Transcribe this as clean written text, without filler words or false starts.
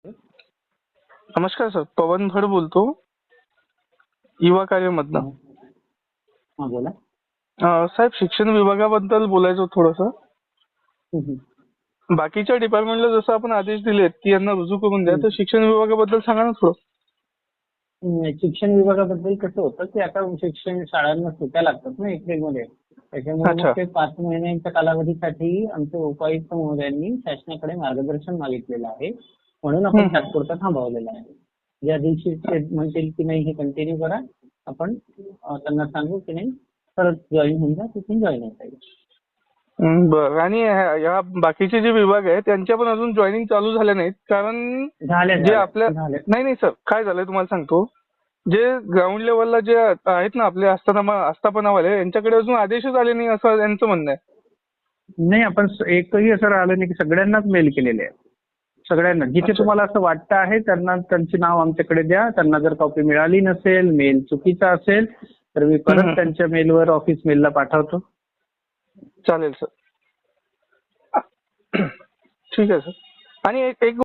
नमस्कार सर, पवन भड बोलतो युवा कार्यामधनं. हा बोला. साहेब, शिक्षण विभागाबद्दल बोलायचं होतं थोडंसं. हम्म. बाकीच्या डिपार्टमेंटला जसं आपण आदेश दिलेत की यांना रुजू करून द्या, तर शिक्षण विभागाबद्दल सांगा ना थोडं. शिक्षण विभागाबद्दल कसं होतं की आता शिक्षण शाळांना सुट्ट्या लागतात ना एप्रिलमध्ये. त्याच्यामुळे मग अच्छा. ते 5 महिन्यांच्या कालावधीसाठी आमच्या उपायुक्त महोदयांनी शासनाकडे मार्गदर्शन मागितलेलं आहे. म्हणून आपण तात्पुरता थांबवलेला आहे. ज्या दिवशी ते म्हणतील की नाही हे कंटिन्यू करा, आपण त्यांना सांगू की नाही परत जॉईन होऊन जा, तिथून जॉईन होता येईल. बरं. आणि या बाकीचे जे विभाग आहेत त्यांच्या पण अजून जॉईनिंग चालू झाल्या नाहीत, कारण जे आपल्या झाले. नाही नाही सर, काय झालंय तुम्हाला सांगतो. जे ग्राउंड लेवलला जे आहेत ना आपले आस्थापनावाले, यांच्याकडे अजून आदेशच आले नाही असं यांचं म्हणणं आहे. नाही, आपण एकही असं राहिलं नाही की सगळ्यांनाच मेल केलेले आहे. सगळ्यांना जिथे तुम्हाला असं वाटतं आहे त्यांना त्यांचे नाव आमच्याकडे द्या. त्यांना जर कॉपी मिळाली नसेल, मेल चुकीचा असेल तर मी परत त्यांच्या मेलवर ऑफिस मेलला पाठवतो. चालेल सर. ठीक आहे सर. आणि एक